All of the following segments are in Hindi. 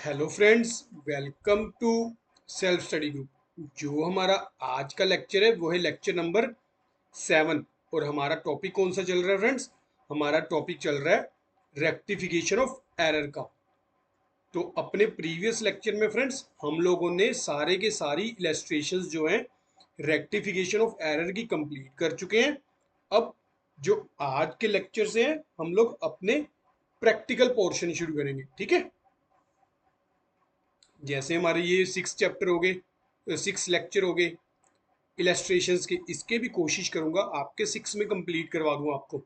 Hello friends, welcome to self study group. जो हमारा आज का लेक्चर है वो है लेक्चर नंबर 7। और हमारा टॉपिक कौन सा चल रहा है फ्रेंड्स? हमारा टॉपिक चल रहा है रेक्टिफिकेशन ऑफ एरर का। तो अपने प्रीवियस लेक्चर में फ्रेंड्स हम लोगों ने सारे के सारी इलस्ट्रेशंस जो हैं रेक्टिफिकेशन ऑफ एरर की कंप्लीट कर चुके हैं। अब जो आज के लेक्चर से हैं हम लोग अपने प्रैक्टिकल पोर्शन शुरू करेंगे, ठीक है। जैसे हमारे ये 6 चैप्टर हो गए, 6 लेक्चर हो गए इलस्ट्रेशंस के, इसके भी कोशिश करूंगा आपके 6 में कंप्लीट करवा दूं आपको।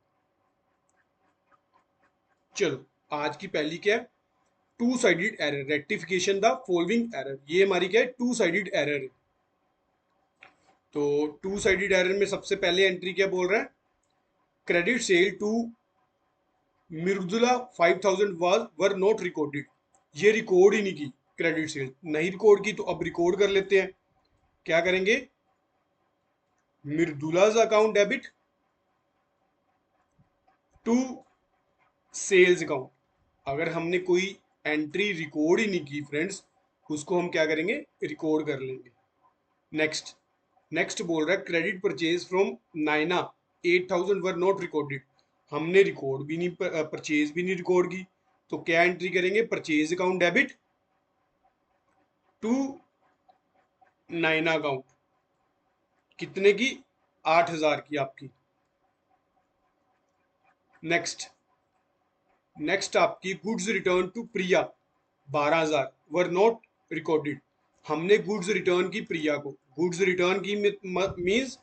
चलो, आज की पहली क्या है? Two sided error, rectification the following error. ये हमारी क्या है? टू साइडेड एरर है। तो टू साइडेड एरर में सबसे पहले एंट्री क्या बोल रहा है? Credit sale to Mridula 5000 were not recorded. ये रिकॉर्ड ही नहीं की, क्रेडिट सेल नहीं रिकॉर्ड की, तो अब रिकॉर्ड कर लेते हैं। क्या करेंगे? Mridula's account debit to sales account. अगर हमने कोई एंट्री रिकॉर्ड ही नहीं की फ्रेंड्स, उसको हम क्या करेंगे? रिकॉर्ड कर लेंगे। नेक्स्ट नेक्स्ट बोल रहा है credit purchase from Naina 8000 were not recorded. हमने रिकॉर्ड भी नहीं, परचेज भी नहीं रिकॉर्ड की, तो क्या एंट्री करेंगे? Purchase account debit to Naina account. कितने की? 8000 की आपकी। नेक्स्ट नेक्स्ट आपकी goods return to Priya 12000 were not recorded. हमने गुड्स रिटर्न की प्रिया को, गुड्स रिटर्न की मीन्स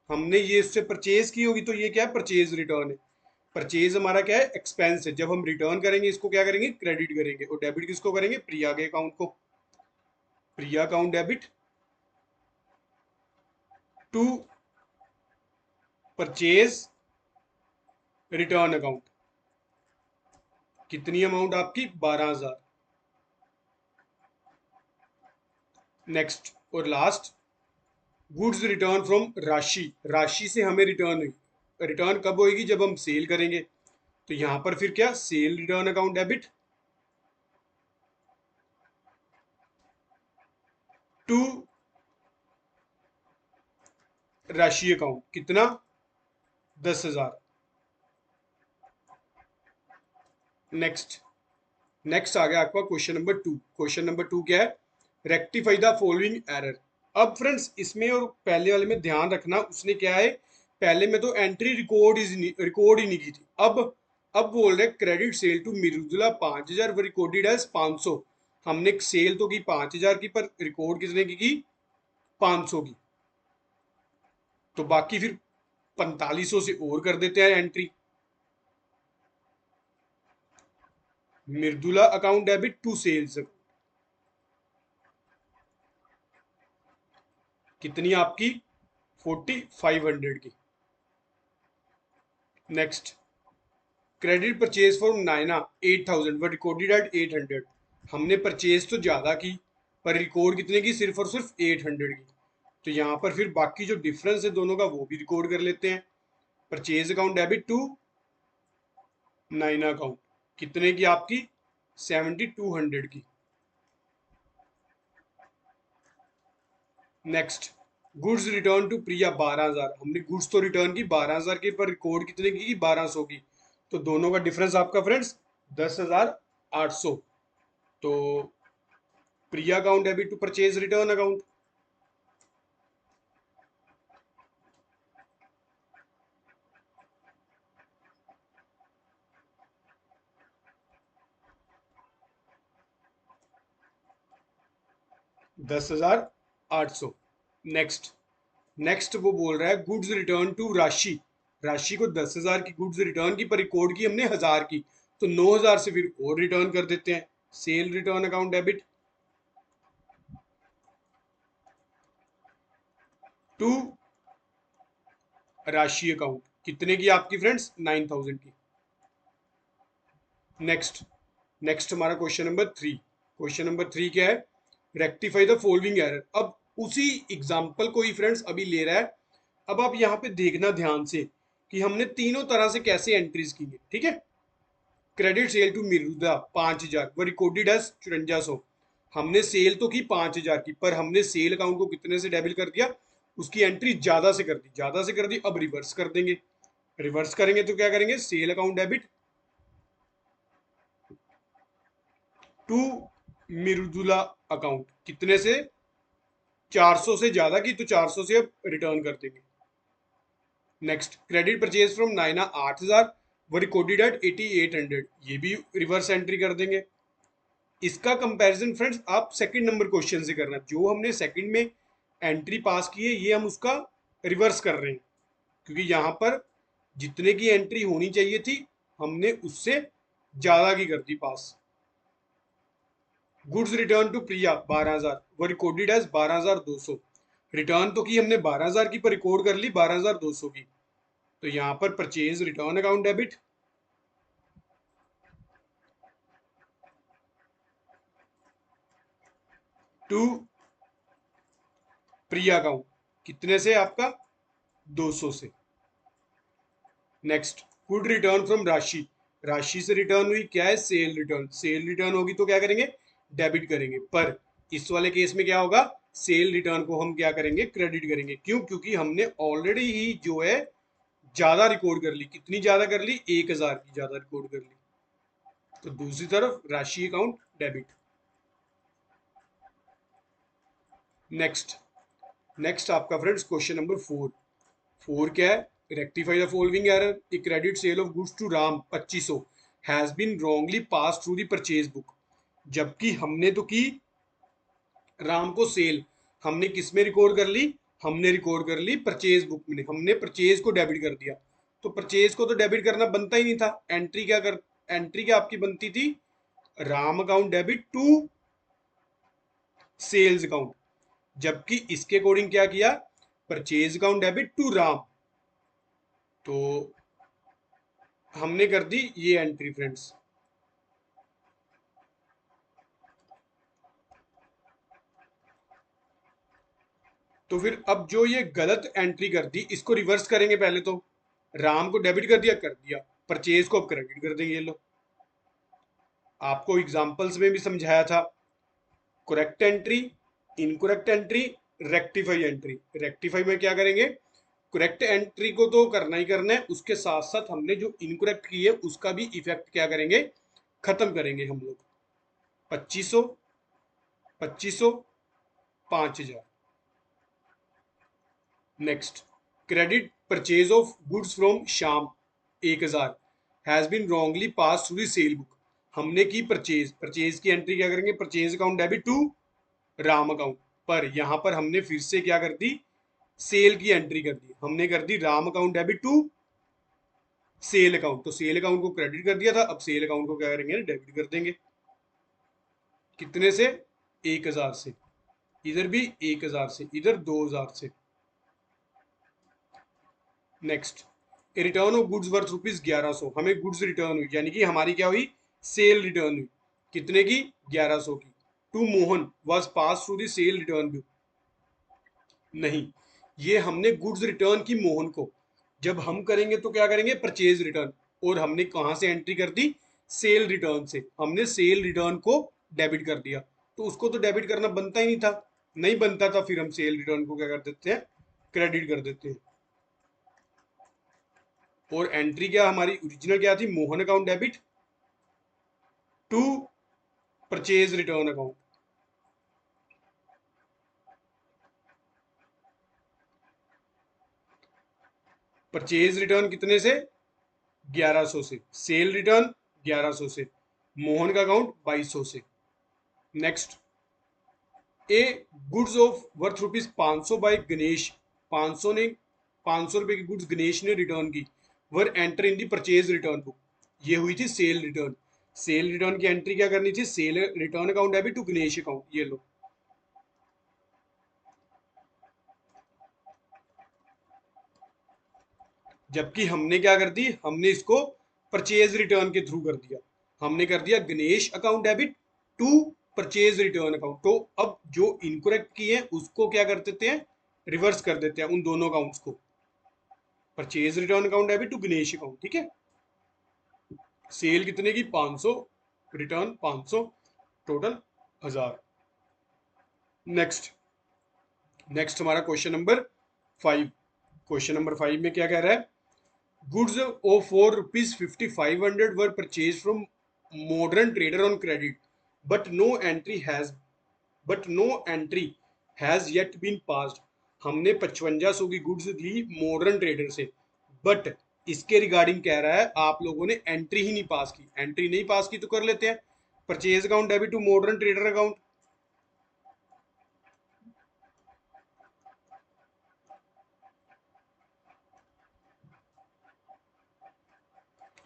हमने ये इससे परचेज की होगी, तो ये क्या है? परचेज रिटर्न है। परचेज हमारा क्या है? एक्सपेंस है। जब हम रिटर्न करेंगे इसको क्या करेंगे? क्रेडिट करेंगे। और डेबिट किसको करेंगे? प्रिया के अकाउंट को। Priya account debit to purchase return account. कितनी अमाउंट आपकी? 12000। नेक्स्ट और लास्ट, गुड्स रिटर्न फ्रॉम राशि। राशि से हमें रिटर्न हुई। रिटर्न कब होगी? जब हम सेल करेंगे। तो यहां पर फिर क्या? Sale return account debit to Rashi account. कितना? 10,000। नेक्स्ट नेक्स्ट आ गया आपका क्वेश्चन नंबर 2। क्वेश्चन नंबर 2 क्या है? Rectify the following error. अब फ्रेंड्स इसमें और पहले वाले में ध्यान रखना, उसने क्या है? पहले में तो एंट्री रिकॉर्ड ही नहीं की थी। अब बोल रहे credit sale to Mirudula 5000 recorded as 500। हमने सेल तो की 5000 की, पर रिकॉर्ड कितने की? 500 की। तो बाकी फिर 4500 से और कर देते हैं entry. Mridula account debit to sales. कितनी आपकी? 4500 की। Next, credit purchase for Naina 8000 but recorded at 800। हमने परचेज तो ज्यादा की, पर रिकॉर्ड कितने की? सिर्फ और सिर्फ 800 की। तो यहाँ पर फिर बाकी जो डिफरेंस है दोनों का वो भी रिकॉर्ड कर लेते हैं। Purchase account debit to Naina account. कितने की आपकी? 7200 की। Next, goods return to Priya 12000। हमने गुड्स तो रिटर्न की 12000 की, पर रिकॉर्ड कितने की? 1200 की। तो दोनों का डिफरेंस आपका फ्रेंड्स 10,800। तो Priya account debit to purchase return account. दस हजार आठ सौ। नेक्स्ट नेक्स्ट वो बोल रहा है गुड्स रिटर्न टू राशि। राशि को 10,000 की गुड्स रिटर्न की, पर रिकॉर्ड की हमने 1000 की। तो 9,000 से फिर और रिटर्न कर देते हैं। Sale return account debit to Rashi account. कितने की आपकी फ्रेंड्स? 9,000 की। नेक्स्ट नेक्स्ट हमारा क्वेश्चन नंबर 3। क्वेश्चन नंबर 3 क्या है? Rectify the following error. अब उसी एग्जाम्पल को ही फ्रेंड्स अभी ले रहा है। अब आप यहाँ पे देखना ध्यान से कि हमने तीनों तरह से कैसे एंट्रीज की है, ठीक है। क्रेडिट सेल टू मिरुदा 5000 वो रिकॉर्डेड एज 5400। हमने सेल तो की 5,000 की, पर हमने सेल अकाउंट को कितने से डेबिट कर दिया, उसकी एंट्री ज्यादा से कर दी, ज्यादा से कर दी। अब रिवर्स कर देंगे, रिवर्स करेंगे तो क्या करेंगे, sale account debit to Mirdula account, कितने से, 400 से ज्यादा की तो 400 से अब रिटर्न कर देंगे। Next, credit purchase from Naina 8,000 वो रिकॉर्डेड एट 8,800, ये भी रिवर्स एंट्री कर देंगे। इसका कंपैरिजन फ्रेंड्स आप सेकंड नंबर क्वेश्चन से करना, जो हमने सेकंड में एंट्री पास की है ये हम उसका रिवर्स कर रहे हैं, क्योंकि यहाँ पर जितने की एंट्री होनी चाहिए थी हमने उससे ज्यादा की कर दी पास। गुड्स रिटर्न टू प्रिया 12,000 वो रिकॉर्डेड एज 12,200, रिटर्न तो की हमने 12,000 की, पर रिकॉर्ड कर ली 12,200 की। तो यहाँ पर purchase return account debit to Priya account, कितने से, आपका 200 से। नेक्स्ट, गुड रिटर्न फ्रॉम राशि, राशि से रिटर्न हुई, क्या है, सेल रिटर्न, सेल रिटर्न होगी तो क्या करेंगे, डेबिट करेंगे। पर इस वाले केस में क्या होगा, सेल रिटर्न को हम क्या करेंगे, क्रेडिट करेंगे। क्यों, क्योंकि हमने ऑलरेडी ही जो है ज्यादा रिकॉर्ड कर ली, कितनी ज्यादा कर ली, 1,000 की ज्यादा रिकॉर्ड कर ली। तो दूसरी तरफ Rashi account debit. Next, next आपका फ्रेंड्स क्वेश्चन नंबर 4। 4 क्या है, rectify the following error, a credit sale of goods to Ram 2500 has been wrongly pass through the purchase book. जबकि हमने तो की राम को सेल, हमने किस में रिकॉर्ड कर ली, हमने रिकॉर्ड कर ली परचेज बुक में, हमने परचेज को डेबिट कर दिया। तो परचेज को तो डेबिट करना बनता ही नहीं था, एंट्री क्या कर, एंट्री क्या आपकी बनती थी, Ram account debit to sales account. जबकि इसके अकॉर्डिंग क्या किया, purchase account debit to Ram, तो हमने कर दी ये एंट्री फ्रेंड्स। तो फिर अब जो ये गलत एंट्री कर दी इसको रिवर्स करेंगे, पहले तो राम को डेबिट कर दिया, परचेज को अब क्रेडिट कर देंगे। ये लो, आपको एग्जांपल्स में भी समझाया था, correct entry, incorrect entry, rectify entry. Rectify में क्या करेंगे, करेक्ट एंट्री को तो करना ही करना है, उसके साथ साथ हमने जो इनकरेक्ट की है उसका भी इफेक्ट क्या करेंगे, खत्म करेंगे हम लोग। 2500, 2500, 5,000। Next, credit purchase of goods from Shyam 1,000 has been wrongly pass through the sale book. हमने की परचेज, परचेज की एंट्री क्या करेंगे, purchase account debit to Ram account. पर यहां पर हमने फिर से क्या कर दी, सेल की एंट्री कर दी, हमने कर दी Ram account debit to sale account. तो सेल अकाउंट को क्रेडिट कर दिया था, अब सेल अकाउंट को क्या करेंगे, डेबिट कर देंगे। कितने से, 1,000 से, इधर भी 1,000 से, इधर 2,000 से। Next, return of goods worth rupees 1,100, हमें गुड्स रिटर्न हुई, यानी कि हमारी क्या हुई, सेल रिटर्न हुई, कितने की, 1,100 की। To Mohan was pass through the sale return view, नहीं, ये हमने गुड्स रिटर्न की मोहन को, जब हम करेंगे तो क्या करेंगे, परचेज रिटर्न, और हमने कहां से एंट्री कर दी, सेल रिटर्न से, हमने सेल रिटर्न को डेबिट कर दिया। तो उसको तो डेबिट करना बनता ही नहीं था, नहीं बनता था, फिर हम सेल रिटर्न को क्या कर देते हैं, क्रेडिट कर देते हैं। और एंट्री क्या हमारी ओरिजिनल क्या थी, Mohan account debit to purchase return account. Purchase return कितने से, 1,100 से, सेल रिटर्न 1,100 से, मोहन का अकाउंट 2,200 से। Next, a goods of worth rupees 500 by Ganesh, 500 ने, 500 रुपए की गुड्स गणेश ने रिटर्न की, were enter in the purchase return book, ये हुई थी सेल रिटर्न। सेल रिटर्न की एंट्री क्या करनी थी, sale return account debit to Ganesh account, ये लो। जबकि हमने क्या कर दी, हमने इसको परचेज रिटर्न के थ्रू कर दिया, हमने कर दिया Ganesh account debit to purchase return account. तो अब जो इनकरेक्ट किए हैं उसको क्या कर देते हैं, रिवर्स कर देते हैं, उन दोनों अकाउंट्स को, purchase return account debit to Ganesh account, ठीक है। सेल कितने की, 500, रिटर्न 500, टोटल 1,000। नेक्स्ट नेक्स्ट हमारा क्वेश्चन नंबर 5। क्वेश्चन नंबर 5 में क्या कह रहा है? Goods of ₹4,5500 were purchase from modern trader on credit, but no entry has but no entry has yet been passed. हमने 5500 की गुड्स ली मॉडर्न ट्रेडर से, बट इसके रिगार्डिंग कह रहा है आप लोगों ने एंट्री ही नहीं पास की। एंट्री नहीं पास की तो कर लेते हैं purchase account debit to modern trader account.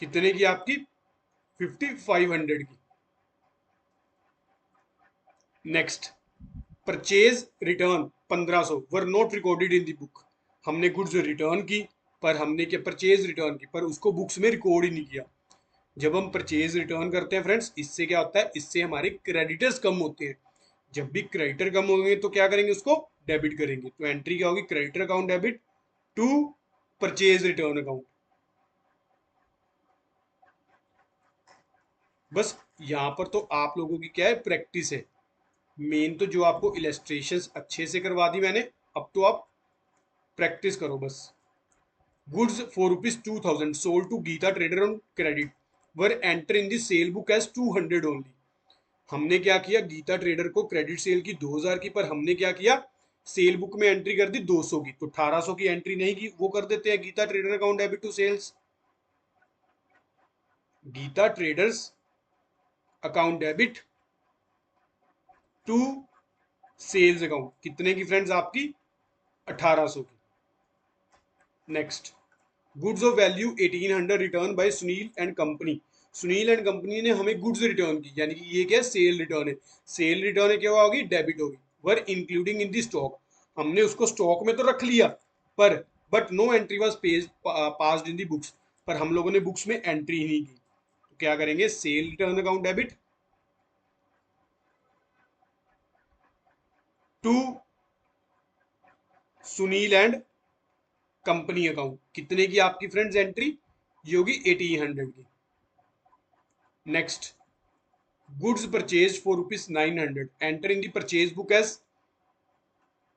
कितने की आपकी? 5500 की। Next, purchase return 1500 were not recorded in the book. हमने गुड्स रिटर्न की, पर हमने क्या परचेज रिटर्न की, पर उसको बुक्स में रिकॉर्ड ही नहीं किया। जब हम परचेज रिटर्न करते हैं फ्रेंड्स, इससे क्या होता है? इससे हमारे क्रेडिटर्स कम होते हैं। जब भी क्रेडिटर कम होंगे तो क्या करेंगे? उसको डेबिट करेंगे। तो एंट्री क्या होगी? Creditor account debit to purchase return account. बस यहाँ पर तो आप लोगों की क्या है? प्रैक्टिस है। मेन तो जो आपको इलेस्ट्रेशंस अच्छे से करवा दी मैंने, अब तो आप प्रैक्टिस करो बस। Goods for ₹2000 sold to Gita trader on credit were enter in the sale book as 200 only. हमने क्या किया? गीता ट्रेडर को क्रेडिट सेल की 2000 की, पर हमने क्या किया? सेल बुक में एंट्री कर दी 200 की। तो 1800 की एंट्री नहीं की, वो कर देते हैं Gita trader account debit to sales. Gita traders account debit to sales account. कितने की फ्रेंड्स? आपकी 1800 की। Next, goods of value 1800 return by Sunil and company. Sunil and company ने हमें गुड्स रिटर्न की, यानी कि ये क्या? सेल रिटर्न है। सेल रिटर्न है, क्या होगी? डेबिट होगी। Were including in the stock. हमने उसको स्टॉक में तो रख लिया, पर but no entry was page passed in the books. पर हम लोगों ने बुक्स में एंट्री ही नहीं की। तो क्या करेंगे? Sale return account debit to Sunil and company account. कितने की आपकी फ्रेंड्स एंट्री? ये होगी 1800 की। Next, goods purchase for ₹900 enter in the purchase book as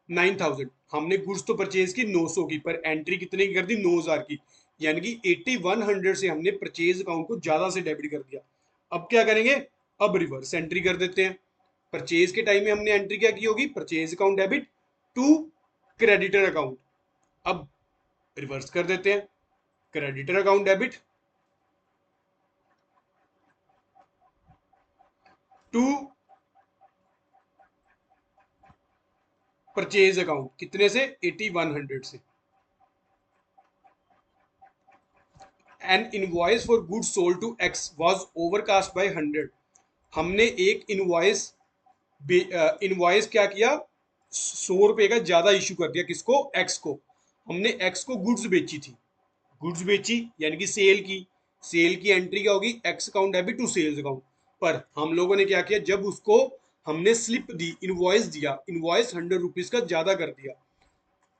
9000। हमने गुड्स तो परचेज की 900 की, पर एंट्री कितने की कर दी? 9000 की। यानी कि 8100 से हमने परचेज अकाउंट को ज्यादा से डेबिट कर दिया। अब क्या करेंगे? अब रिवर्स एंट्री कर देते हैं। परचेज के टाइम में हमने एंट्री क्या की होगी? Purchase account debit to creditor account. अब रिवर्स कर देते हैं। Creditor account debit to purchase account. कितने से? 8100 से। An invoice for goods sold to X was overcast by 100। हमने एक इनवॉइस क्या किया? 100 रुपए का ज्यादा इशू कर दिया। किसको? एक्स को। हमने एक्स को गुड्स बेची थी। गुड्स बेची यानी कि सेल की। सेल की एंट्री क्या होगी? X account debit to sales account. पर हम लोगों ने क्या किया? जब उसको हमने स्लिप दी, इनवॉइस दिया, इनवॉइस 100 रुपीज का ज्यादा कर दिया।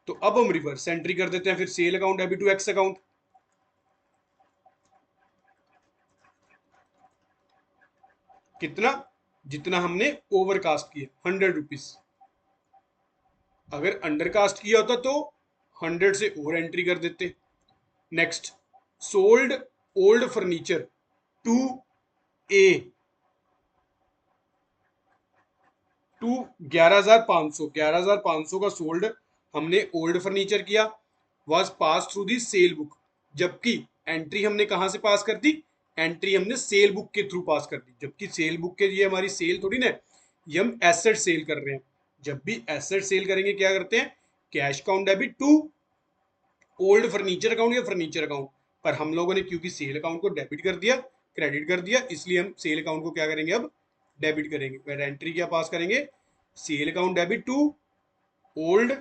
तो अब हम रिवर्स एंट्री कर देते हैं फिर sale account debit to X account. कितना? जितना हमने ओवरकास्ट किया 100 रुपीज। अगर अंडरकास्ट किया होता तो 100 से और एंट्री कर देते। Next, sold old furniture to A to 11500। 11500 का सोल्ड हमने ओल्ड फर्नीचर किया। Was pass through the sale book. जबकि एंट्री हमने कहां से पास कर दी? एंट्री हमने सेल बुक के थ्रू पास कर दी। जबकि सेल बुक के लिए हमारी सेल थोड़ी ना, ये हम एसेट सेल कर रहे हैं। जब भी एसेट सेल करेंगे क्या करते हैं? Cash account debit to old furniture account या फर्नीचर अकाउंट। पर हम लोगों ने क्योंकि सेल अकाउंट को डेबिट कर दिया, क्रेडिट कर दिया, इसलिए हम सेल अकाउंट को क्या करेंगे? अब डेबिट करेंगे। फिर एंट्री क्या पास करेंगे? Sale account debit to old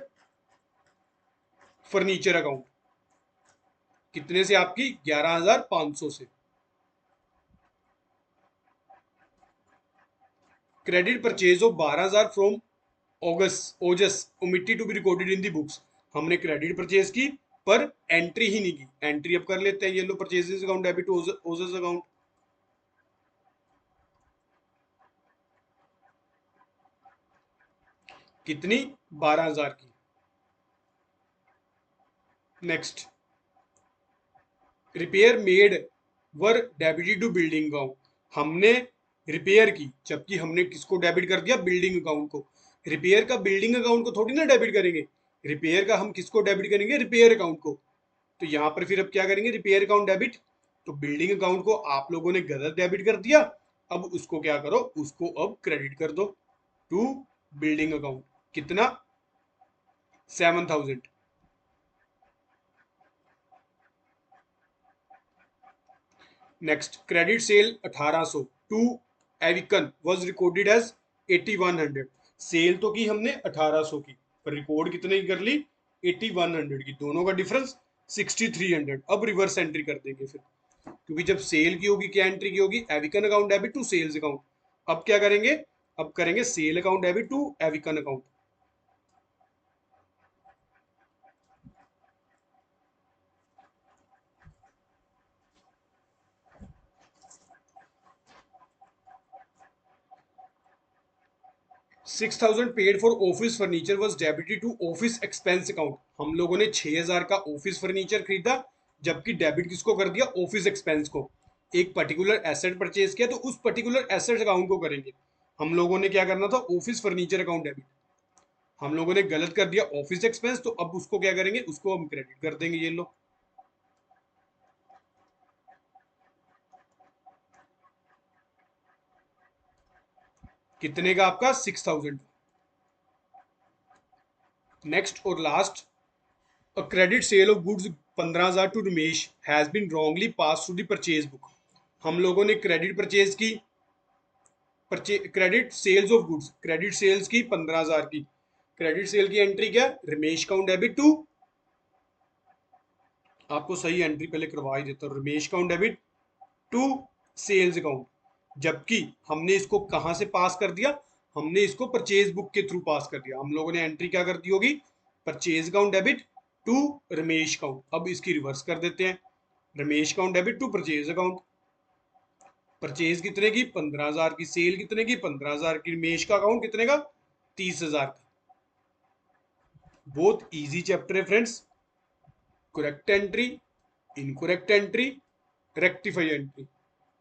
furniture account. कितने से? आपकी 11500 से। Credit purchase of 12000 from August Ojas omitted to be recorded in the books. हमने क्रेडिट परचेज की, पर एंट्री ही नहीं की। एंट्री अब कर लेते हैं। ये लो, purchases account debit Ojas account. कितनी? 12,000 की। Next, repair made were debited to building account. हमने रिपेयर की, जबकि हमने किसको डेबिट कर दिया? बिल्डिंग अकाउंट को। रिपेयर का बिल्डिंग अकाउंट को थोड़ी ना डेबिट करेंगे, रिपेयर का हम किसको डेबिट करेंगे? रिपेयर अकाउंट को। तो यहाँ पर फिर अब क्या करेंगे? Repair account debit. तो बिल्डिंग अकाउंट को आप लोगों ने गलत डेबिट कर दिया, अब उसको क्या करो? उसको अब क्रेडिट कर दो टू बिल्डिंग अकाउंट। कितना? 7,000। Next, credit sale 1800 to Evikan was recorded as 8100। Sale तो की हमने 1800 की, पर रिकॉर्ड कितने की कर ली? 8100 की। दोनों का डिफरेंस 6300। अब रिवर्स एंट्री कर देंगे फिर, क्योंकि जब सेल की होगी क्या एंट्री की होगी? Evikan account debit to sales account. अब क्या करेंगे? अब करेंगे sale account debit to Evikan account. 6,000 paid for office furniture was debited to office expense account. हम लोगों ने 6,000 का ऑफिस फर्नीचर खरीदा, जबकि डेबिट किसको कर दिया? ऑफिस एक्सपेंस को। एक पर्टिकुलर एसेट परचेज किया, तो उस पर्टिकुलर एसेट अकाउंट को करेंगे। हम लोगों ने क्या करना था? Office furniture account debit. हम लोगों ने गलत कर दिया ऑफिस एक्सपेंस, तो अब उसको क्या करेंगे? उसको हम क्रेडिट कर देंगे। ये लो, कितने का? आपका 6,000। नेक्स्ट और last, a credit sale of goods 15,000 to Ramesh has been wrongly pass through the purchase book. हम लोगों ने क्रेडिट परचेज की, credit sales of goods, credit sales की 15,000 की। क्रेडिट सेल की एंट्री क्या? रमेश काउंट डेबिट टू, आपको सही एंट्री पहले करवा ही देता हूँ, Ramesh account debit to sales account. जबकि हमने इसको कहां से पास कर दिया? हमने इसको परचेज बुक के थ्रू पास कर दिया। हम लोगों ने एंट्री क्या कर दी होगी? Purchase account debit to Ramesh account. अब इसकी रिवर्स कर देते हैं, Ramesh account debit to purchase account. Purchase कितने की? 15,000 की। सेल कितने की? 15,000 की। रमेश का अकाउंट कितने का? 30,000 का। बहुत इजी चैप्टर है friends. Correct entry, incorrect entry, rectify entry.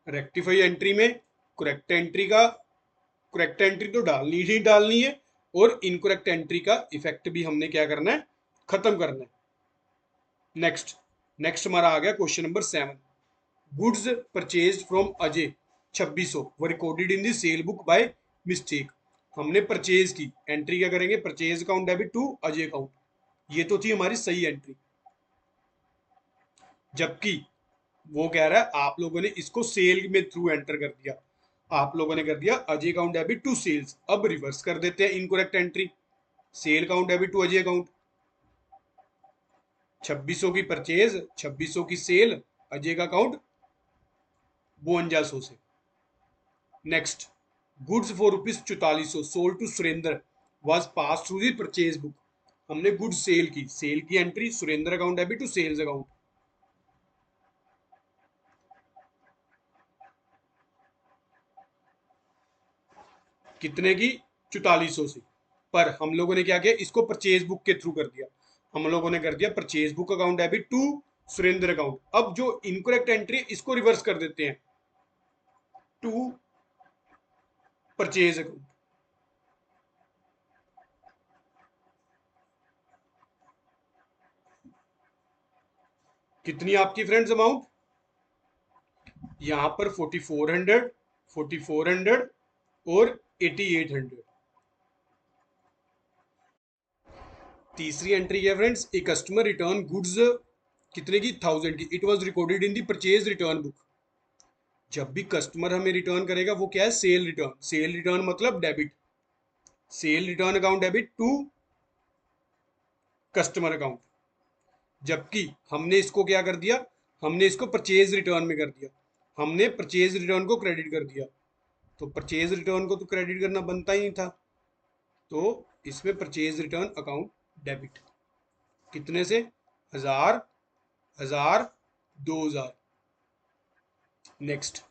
Rectify entry में करेक्ट एंट्री का, करेक्ट एंट्री तो डालनी ही डालनी है, और इनकरेक्ट एंट्री का इफेक्ट भी हमने क्या करना है? खत्म करना है। नेक्स्ट, नेक्स्ट हमारा आ गया question number 7। Goods purchase from Ajay 2600 were recorded in the sale book by mistake. हमने परचेज की, एंट्री क्या करेंगे? Purchase account debit to Ajay account. ये तो थी हमारी सही एंट्री, जबकि वो कह रहा है आप लोगों ने इसको सेल में थ्रू एंटर कर दिया। आप लोगों ने कर दिया Ajay account debit to sales. अब रिवर्स कर देते हैं incorrect entry, sale account debit to Ajay account. 2600 की परचेज, 2600 की सेल, अजय का अकाउंट 5200 से। Next, goods for rupees 4400 sold to Surendra was pass through the purchase book. हमने गुड्स सेल की, सेल की entry Surendra account debit to sales account. कितने की? 4400 से। पर हम लोगों ने क्या किया? इसको परचेज बुक के थ्रू कर दिया। हम लोगों ने कर दिया purchase book account debit to Surendra account. अब जो इनकरेक्ट एंट्री इसको रिवर्स कर देते हैं टू परचेज अकाउंट। कितनी आपकी फ्रेंड्स अमाउंट? यहां पर 4400, 4400 और 8800। तीसरी एंट्री है friends, a customer return goods कितने की? 1000 की। It was recorded in the purchase return book. जब भी कस्टमर हमें रिटर्न करेगा वो क्या है? Sale return. सेल रिटर्न मतलब debit, sale return account debit to customer account. जबकि हमने इसको क्या कर दिया? हमने इसको परचेज रिटर्न में कर दिया। हमने परचेज रिटर्न को क्रेडिट कर दिया, तो परचेज रिटर्न को तो क्रेडिट करना बनता ही नहीं था, तो इसमें परचेज रिटर्न अकाउंट डेबिट। कितने से? 1000, 1000, 2000। Next,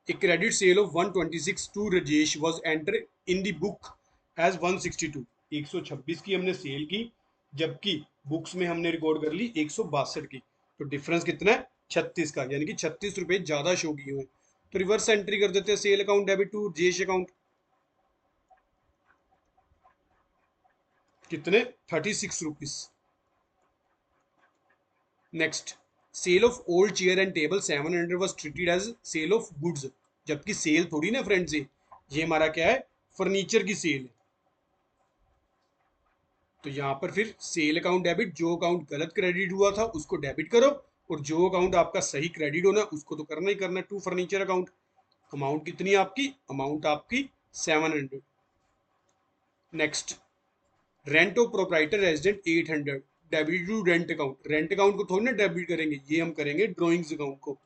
a credit sale of 126 to Rajesh was entered in the book as 162. 126 की हमने सेल की, जबकि बुक्स में हमने रिकॉर्ड कर ली 162 की। तो डिफरेंस कितना है? 36 का, यानी कि 36 रुपए ज्यादा शो किए हुए। तो रिवर्स एंट्री कर देते हैं सेल अकाउंट डेबिट टू जेश अकाउंट। कितने? 36 rupees. Next, sale of old chair and table 700 was treated as sale of goods. जबकि सेल थोड़ी ना फ्रेंड्स, ये हमारा क्या है? फर्नीचर की सेल है। तो यहाँ पर फिर सेल अकाउंट डेबिट, जो अकाउंट गलत क्रेडिट हुआ था उसको डेबिट करो, और जो अकाउंट आपका सही क्रेडिट होना उसको तो करना ही करना, टू फर्नीचर अकाउंट। अमाउंट कितनी है आपकी? अमाउंट आपकी 700। Next, rent of proprietor resident 800 debit to rent account. Rent account को थोड़ी ना डेबिट करेंगे, ये हम करेंगे ड्रॉइंग्स अकाउंट को।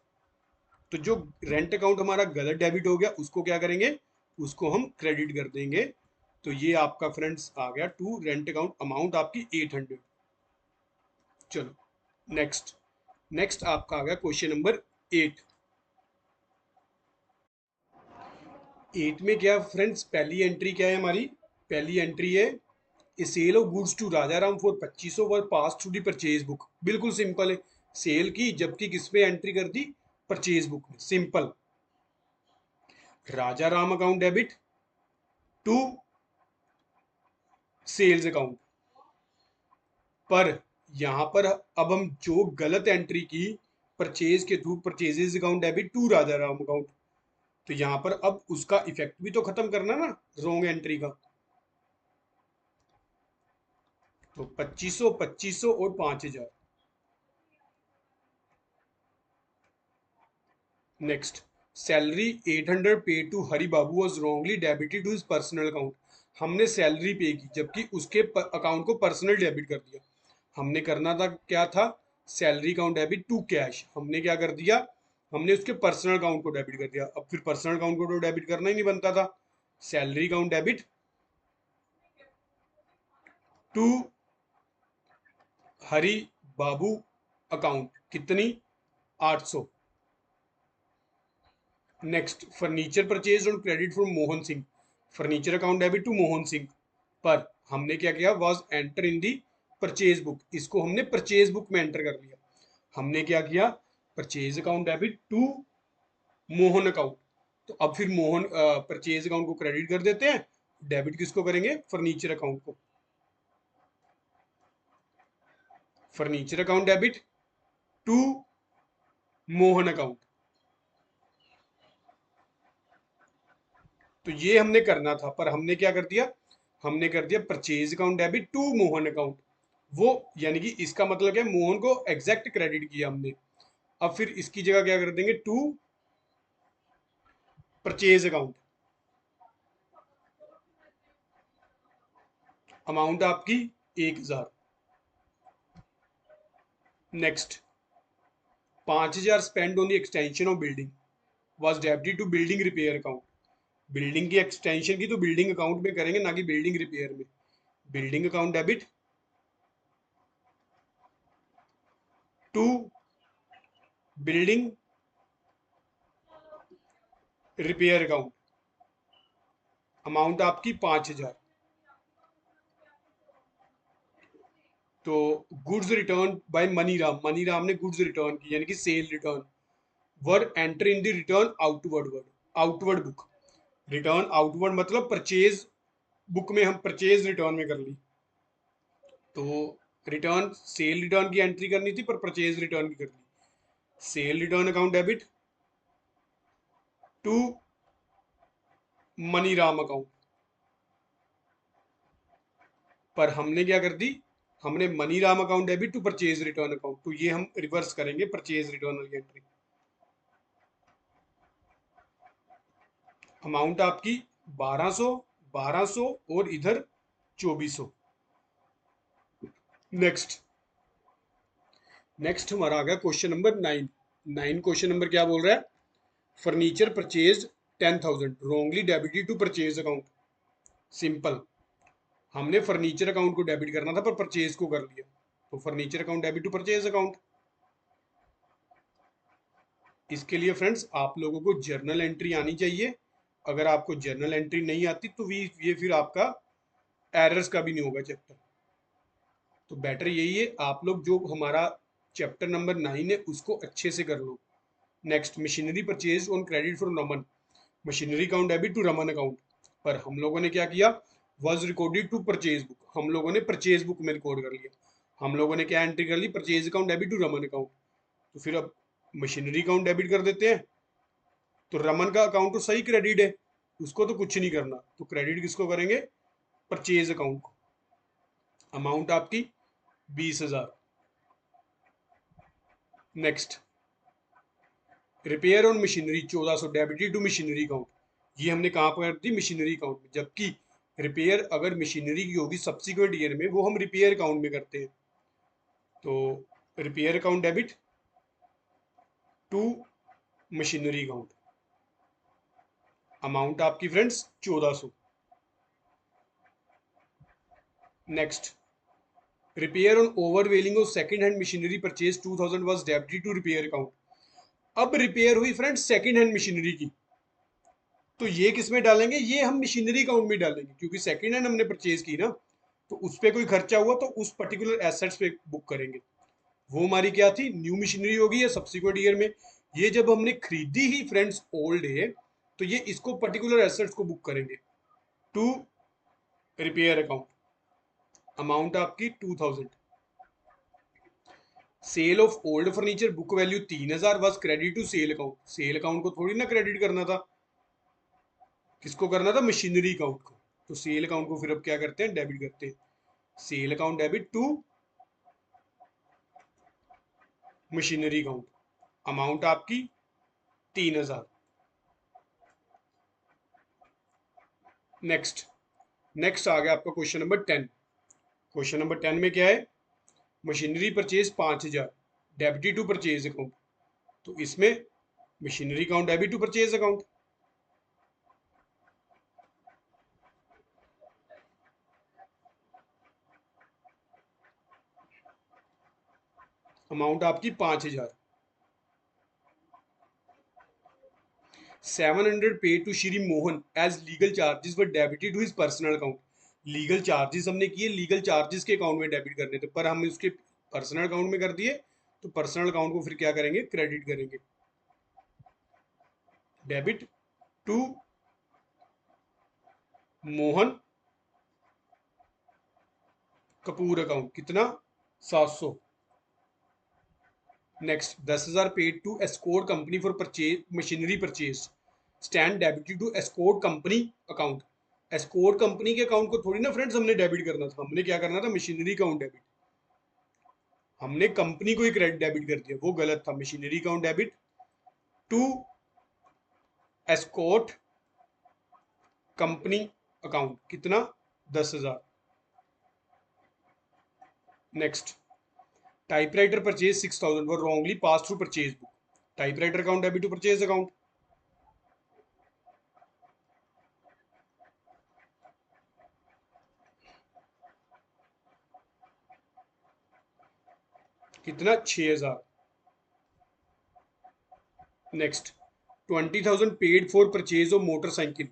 तो जो रेंट अकाउंट हमारा गलत डेबिट हो गया उसको क्या करेंगे? उसको हम क्रेडिट कर देंगे। तो ये आपका फ्रेंड्स आ गया टू रेंट अकाउंट, अमाउंट आपकी 800। चलो नेक्स्ट, नेक्स्ट आपका आ गया क्वेश्चन नंबर 8। 8 में क्या फ्रेंड्स? पहली एंट्री क्या है हमारी? पहली एंट्री है a sale of goods to Raja Ram for 2500 were pass through the purchase book. बिल्कुल सिंपल है, सेल की, जबकि किस पे एंट्री कर दी? परचेज बुक में। Simple, Raja Ram account debit to sales account. पर यहां पर अब हम जो गलत एंट्री की, परचेज के through purchases account debit to Raja Ram account, तो यहां पर अब उसका इफेक्ट भी तो खत्म करना ना रॉन्ग एंट्री का। तो 2500, 2500 और 5000। Next, salary 800 pay to Hari Babu was wrongly debited to his personal account. हमने सैलरी पे की, जबकि उसके अकाउंट को पर्सनल डेबिट कर दिया। हमने करना था क्या था? Salary account debit to cash. हमने क्या कर दिया? हमने उसके पर्सनल अकाउंट को डेबिट कर दिया। अब फिर पर्सनल अकाउंट को तो डेबिट करना ही नहीं बनता था। Salary account debit to Hari Babu account, कितनी? 800। Next, furniture purchase on credit from Mohan Singh. Furniture account debit to Mohan Singh. पर हमने क्या किया? Was enter in the purchase book. इसको हमने परचेज बुक में एंटर कर लिया। हमने क्या किया? Purchase account debit to Mohan account. तो अब फिर मोहन परचेज अकाउंट को क्रेडिट कर देते हैं, डेबिट किसको करेंगे? फर्नीचर अकाउंट को। Furniture account debit to Mohan account. तो ये हमने करना था, पर हमने क्या कर दिया? हमने कर दिया purchase account debit to Mohan account. वो यानी कि इसका मतलब क्या? मोहन को एग्जैक्ट क्रेडिट किया हमने। अब फिर इसकी जगह क्या कर देंगे? To purchase account. अमाउंट आपकी 1000। Next, 5000 spend on the extension of building was debited to building repair account. Building की एक्सटेंशन की तो बिल्डिंग अकाउंट में करेंगे, ना कि बिल्डिंग रिपेयर में। Building account debit to building repair account. Amount आपकी 5000। तो goods return by Maniram, Maniram ने गुड्स रिटर्न की, यानी कि sale return. Were enter in the return outward word, outward book. Return outward मतलब परचेज बुक में हम परचेज रिटर्न में कर ली। तो रिटर्न सेल रिटर्न की एंट्री करनी थी, पर परचेज रिटर्न की कर ली। Sale return account debit to Maniram account. पर हमने क्या कर दी? हमने Maniram account debit to purchase return account. तो ये हम रिवर्स करेंगे परचेज रिटर्न वाली एंट्री। अमाउंट आपकी 1200, 1200 और इधर 2400। नेक्स्ट, नेक्स्ट हमारा आ गया क्वेश्चन नंबर 9। 9 क्वेश्चन नंबर क्या बोल रहा है? Furniture purchase 10,000 wrongly debited to purchase account. Simple, हमने फर्नीचर अकाउंट को डेबिट करना था, पर परचेज को कर लिया। तो furniture account debit to purchase account. इसके लिए फ्रेंड्स आप लोगों को जर्नल एंट्री आनी चाहिए। अगर आपको जर्नल एंट्री नहीं आती तो ये फिर आपका एरर्स का भी नहीं होगा चैप्टर। तो बेटर यही है आप लोग जो हमारा चैप्टर नंबर 9 है उसको अच्छे से कर लो। Next, machinery purchase on credit from Raman, machinery account debit to Raman account. पर हम लोगों ने क्या किया, was recorded to purchase book, हम लोगों ने परचेज बुक में रिकॉर्ड कर लिया। हम लोगों ने क्या एंट्री कर ली, purchase account debit to Raman account. तो फिर अब मशीनरी अकाउंट डेबिट कर देते हैं, तो रमन का अकाउंट तो सही क्रेडिट है, उसको तो कुछ नहीं करना, तो क्रेडिट किसको करेंगे, परचेज अकाउंट को। अमाउंट आपकी 20,000। Next, repair on machinery 1400 debited to machinery account. ये हमने कहाँ पर कर दी, मशीनरी अकाउंट में। जबकि रिपेयर अगर मशीनरी की होगी सब्सिक्वेंट ईयर में, वो हम रिपेयर अकाउंट में करते हैं। तो repair account debit to machinery account, amount आपकी friends 1400। Next, repair on overhauling of second hand machinery purchase 2000 was debited to repair account. अब रिपेयर हुई फ्रेंड्स सेकंड हैंड मशीनरी की, तो ये किस में डालेंगे, ये हम मशीनरी अकाउंट में डालेंगे, क्योंकि सेकंड हैंड हमने परचेज की ना, तो उस पर कोई खर्चा हुआ तो उस पर्टिकुलर एसेट्स पे बुक करेंगे। वो हमारी क्या थी, न्यू मशीनरी होगी या सब्सिक्वेंट ईयर में। ये जब हमने खरीदी ही फ्रेंड्स ओल्ड है, तो ये इसको पर्टिकुलर एसेट्स को बुक करेंगे टू रिपेयर अकाउंट, अमाउंट आपकी 2000। Sale of old furniture book value 3000 was credit to sale account. Sale account को थोड़ी ना क्रेडिट करना था, किसको करना था, मशीनरी अकाउंट को। तो सेल अकाउंट को फिर अब क्या करते हैं, डेबिट करते हैं। Sale account debit to machinery account, amount आपकी 3000। नेक्स्ट, नेक्स्ट आ गया आपका क्वेश्चन नंबर 10। क्वेश्चन नंबर 10 में क्या है, machinery purchase 5000 debit to purchase account. तो इसमें machinery account debit to purchase account, amount आपकी 5000। 700 paid to Shri Mohan as legal charges were debited to his personal account. Legal charges हमने किए, लीगल चार्जेस के अकाउंट में डेबिट करने थे, पर हम उसके पर्सनल अकाउंट में कर दिए, तो पर्सनल अकाउंट को फिर क्या करेंगे, क्रेडिट करेंगे। Debit to Mohan Kapoor account, कितना, 700। Next, 10,000 paid to escort company for purchase machinery purchase, stand debited to escort company account. Escort company के अकाउंट को थोड़ी ना फ्रेंड्स हमने डेबिट करना था, हमने क्या करना था, मशीनरी अकाउंट डेबिट। हमने कंपनी को ही क्रेडिट डेबिट कर दिया, वो गलत था। Machinery account debit to escort company account, कितना, 10,000। Next, typewriter purchase 6,000 were wrongly pass through purchase book. Typewriter account debit to purchase account, कितना, 6,000। Next, 20,000 paid for purchase of motorcycle.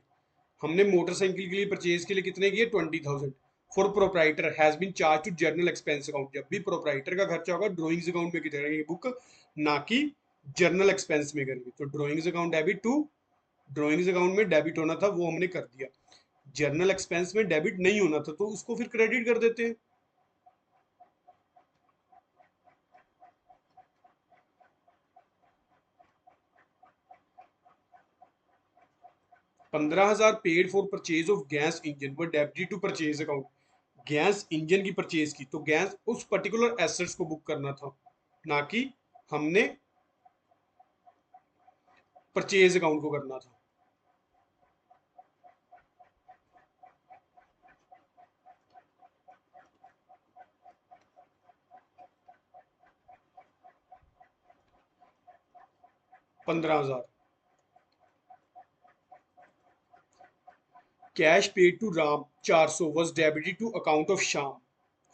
हमने मोटरसाइकिल के लिए परचेज के लिए कितने किए, 20,000। For proprietor has been charge to journal expense account. जब भी प्रोप्राइटर का खर्चा होगा ड्रॉइंग्स अकाउंट में करेंगे बुक, ना कि जर्नल एक्सपेंस में करेंगे। तो drawings account debit to, drawings account में डेबिट होना था, वो हमने कर दिया। जर्नल एक्सपेंस में डेबिट नहीं होना था, तो उसको फिर क्रेडिट कर देते हैं। 15,000 paid for purchase of gas engine व debited to purchase account. Gas engine की परचेज की, तो गैस उस पर्टिकुलर एसेट्स को बुक करना था, ना कि हमने परचेज अकाउंट को करना था। पंद्रह हजार। Cash paid to Ram 400 was debited to account of Shyam.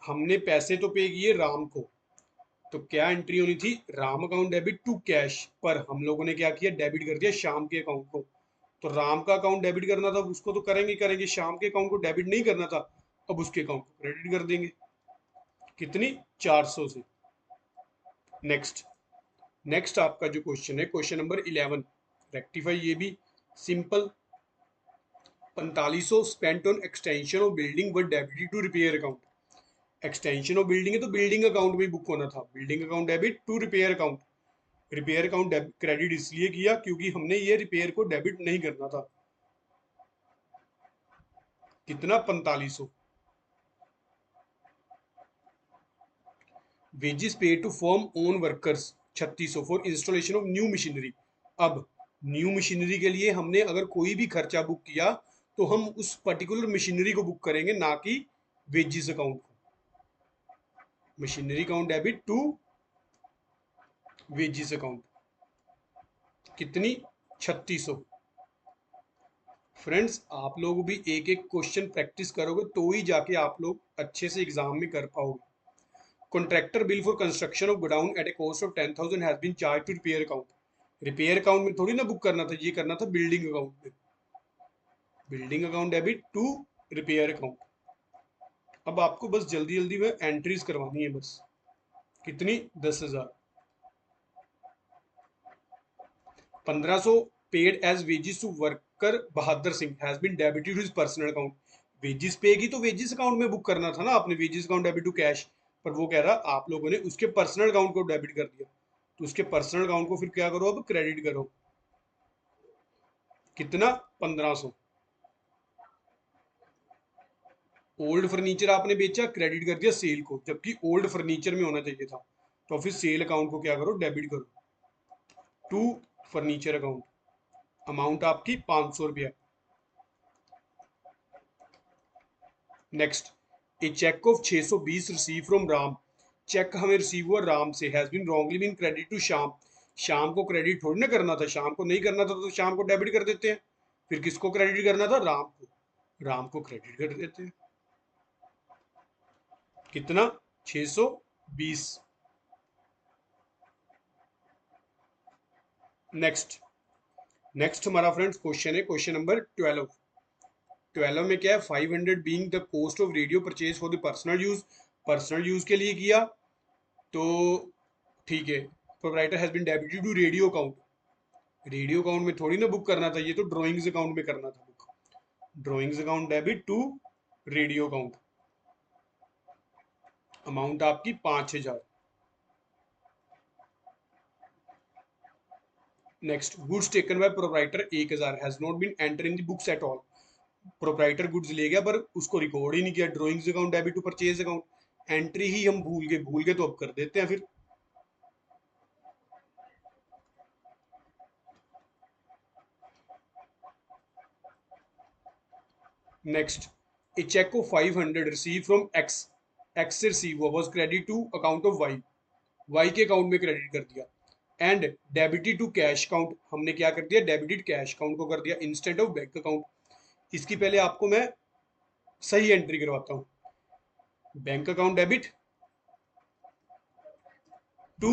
हमने पैसे तो पे किए राम को, तो क्या एंट्री होनी थी, Ram account debit to cash, पर हम लोगों ने क्या किया, डेबिट कर दिया श्याम के अकाउंट को। तो राम का अकाउंट डेबिट करना था, उसको तो करेंगे करेंगे, श्याम के अकाउंट को डेबिट नहीं करना था। अब उसके अकाउंट को क्रेडिट कर देंगे। कितनी? 400 से। नेक्स्ट नेक्स्ट आपका जो क्वेश्चन है, क्वेश्चन नंबर 11, रेक्टिफाई, ये भी simple. 4500 spent on extension of building but debited to repair account. Extension of building है तो बिल्डिंग अकाउंट में बुक होना था, building account debit to repair account. Repair account credit इसलिए किया क्योंकि हमने ये रिपेयर को डेबिट नहीं करना था। कितना? 4500। Wages pay to firm own workers 3600 for installation of new machinery. अब न्यू मशीनरी के लिए हमने अगर कोई भी खर्चा बुक किया तो हम उस पर्टिकुलर मशीनरी को बुक करेंगे, ना कि वेजेस अकाउंट को। Machinery account debit to wages account. कितनी? 3600। फ्रेंड्स, आप लोग भी एक एक क्वेश्चन प्रैक्टिस करोगे तो ही जाके आप लोग अच्छे से एग्जाम में कर पाओगे। Contractor bill for construction of godown at a cost of 10,000 has been charge to repair account. Repair account में थोड़ी ना बुक करना था, ये करना था बिल्डिंग अकाउंट में। Building account debit to repair account. अब आपको बस जल्दी जल्दी में एंट्रीज करवानी है बस। कितनी? 10,000। 1500 paid as wages to worker Bahadur Singh has been debited to his personal account. Wages pay की तो वेजिस अकाउंट में बुक करना था ना आपने, wages account debit to cash. पर वो कह रहा आप लोगों ने उसके पर्सनल अकाउंट को डेबिट कर दिया, तो उसके पर्सनल अकाउंट को फिर क्या करो? अब क्रेडिट करो। कितना? 1500। ओल्ड फर्नीचर आपने बेचा, क्रेडिट कर दिया सेल को, जबकि ओल्ड फर्नीचर में होना चाहिए था। तो फिर सेल अकाउंट को क्या करो? डेबिट करो टू फर्नीचर अकाउंट। अमाउंट आपकी 500 रुपया। Next, a cheque of 620 receive from Ram. Cheque हमें रिसीव हुआ राम से, has been wrongly been credit to Shyam. Shyam को क्रेडिट थोड़ी ना करना था, श्याम को नहीं करना था तो श्याम को डेबिट कर देते हैं। फिर किसको क्रेडिट करना था? राम को। राम को क्रेडिट कर देते हैं। कितना? 620। नेक्स्ट नेक्स्ट हमारा फ्रेंड्स क्वेश्चन है, क्वेश्चन नंबर 12। 12 में क्या है? 500 being the cost of radio purchase for the personal use. Personal use के लिए किया तो ठीक है, proprietor has been debited to radio account. Radio account में थोड़ी ना बुक करना था, ये तो ड्राइंग्स अकाउंट में करना था book. Drawings account debit to radio account. Amount आपकी 5,000। Next, goods taken by proprietor 1,000 has not been enter in the books at all. Proprietor goods ले गया पर उसको रिकॉर्ड ही नहीं किया। Drawings account debit to purchase account. Entry ही हम भूल गए तो अब कर देते हैं फिर। Next, a cheque of 500 receive from X. X से रिसीव हुआ, was credit to account of Y. Y के अकाउंट में क्रेडिट कर दिया। And debited to cash account, हमने क्या कर दिया? डेबिटेड कैश अकाउंट को कर दिया इंस्टेड ऑफ बैंक अकाउंट। इसकी पहले आपको मैं सही एंट्री करवाता हूँ। Bank account debit to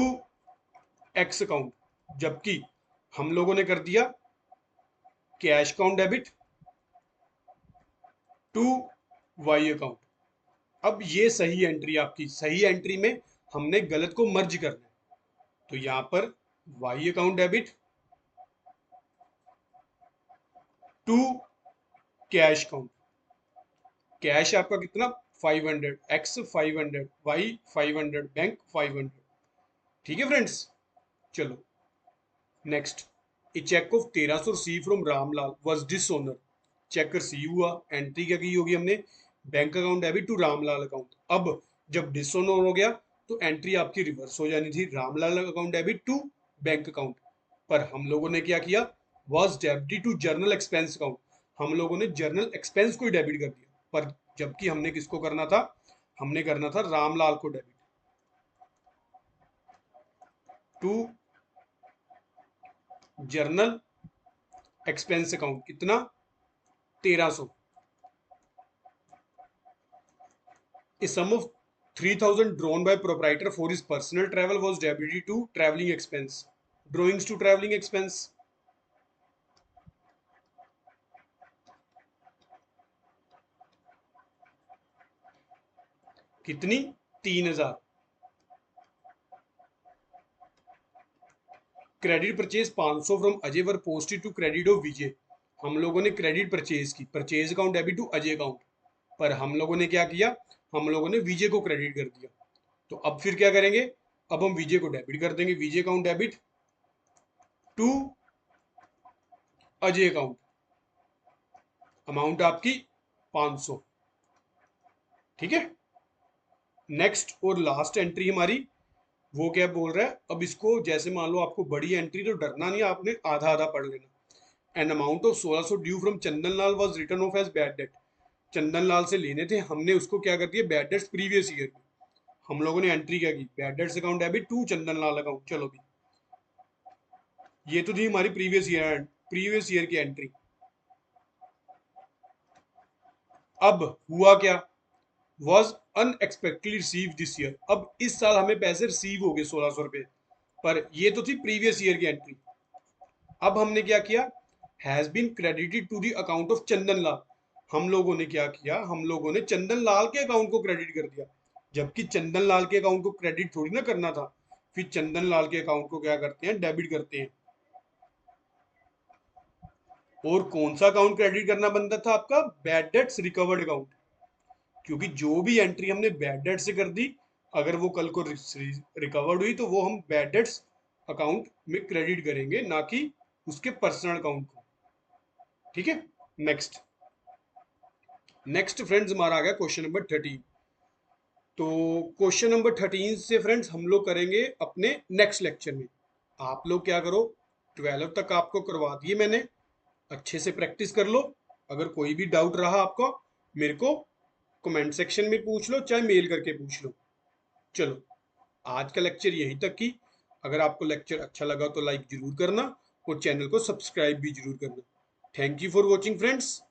X account, जबकि हम लोगों ने कर दिया cash account debit to Y account. अब ये सही एंट्री आपकी। सही एंट्री में हमने गलत को मर्ज करना है, तो यहां पर Y account debit to cash account. Cash आपका कितना? 500, एक्स 500, वाई 500, बैंक 500। ठीक है फ्रेंड्स, चलो next. A cheque of 1300 receive from Ramlal was dishonour. Cheque receive हुआ, एंट्री क्या की होगी हमने? Bank account debit to Ramlal account. अब जब डिसऑनर हो गया तो एंट्री आपकी रिवर्स हो जानी थी, Ramlal account debit to bank account. पर हम लोगों ने क्या किया? Was debit to journal expense account. हम लोगों ने जर्नल एक्सपेंस को ही डेबिट कर दिया, पर जबकि हमने किसको करना था? हमने करना था रामलाल को debit to journal expense account. कितना? 1300। A sum of 3,000 drawn by proprietor for his personal travel was debited to traveling expense. Drawings to traveling expense. कितनी? 3000। Credit purchase 500 from Ajay were posted to credit of Vijay. हम लोगों ने क्रेडिट परचेज की, purchase account debit to Ajay account, पर हम लोगों ने क्या किया, हम लोगों ने विजय को क्रेडिट कर दिया। तो अब फिर क्या करेंगे, अब हम विजय को डेबिट कर देंगे, Vijay account debit to Ajay account, amount आपकी 500। ठीक है। नेक्स्ट और लास्ट एंट्री हमारी, वो क्या बोल रहा है, अब इसको जैसे मान लो आपको बड़ी एंट्री, तो डरना नहीं, आपने आधा आधा पढ़ लेना। An amount of 1600 due from Chandan Lal was return off as bad debt. Chandan Lal से लेने थे, हमने उसको क्या कर दिया, बैड डेट्स प्रीवियस ईयर में। हम लोगों ने एंट्री क्या की, bad debts account debit to Chandan Lal account. चलो भी, ये तो थी हमारी प्रीवियस ईयर की एंट्री। अब हुआ क्या, was unexpectedly receive this year. अब इस साल हमें पैसे रिसीव हो गए 1600 रुपए, पर ये तो थी प्रीवियस ईयर की एंट्री। अब हमने क्या किया, has been credited to the account of Chandan Lal. हम लोगों ने क्या किया, हम लोगों ने चंदन लाल के अकाउंट को क्रेडिट कर दिया, जबकि चंदन लाल के अकाउंट को क्रेडिट थोड़ी ना करना था। फिर चंदन लाल के अकाउंट को क्या करते हैं, डेबिट करते हैं। और कौन सा अकाउंट क्रेडिट करना बनता था आपका, बैड डेट्स रिकवर्ड अकाउंट, क्योंकि जो भी एंट्री हमने बैड डेट से कर दी, अगर वो कल को रिकवर्ड हुई, तो वो हम बैड डेट्स अकाउंट में क्रेडिट करेंगे, ना कि उसके पर्सनल अकाउंट को। ठीक है। नेक्स्ट नेक्स्ट फ्रेंड्स हमारा आ गया क्वेश्चन नंबर 13। तो क्वेश्चन नंबर 13 से फ्रेंड्स हम लोग करेंगे अपने नेक्स्ट लेक्चर में। आप लोग क्या करो, 12 तक आपको करवा दिए मैंने, अच्छे से प्रैक्टिस कर लो। अगर कोई भी डाउट रहा आपको, मेरे को कमेंट सेक्शन में पूछ लो, चाहे मेल करके पूछ लो। चलो, आज का लेक्चर यहीं तक की। अगर आपको लेक्चर अच्छा लगा तो लाइक जरूर करना, और चैनल को सब्सक्राइब भी जरूर करना। Thank you for watching friends.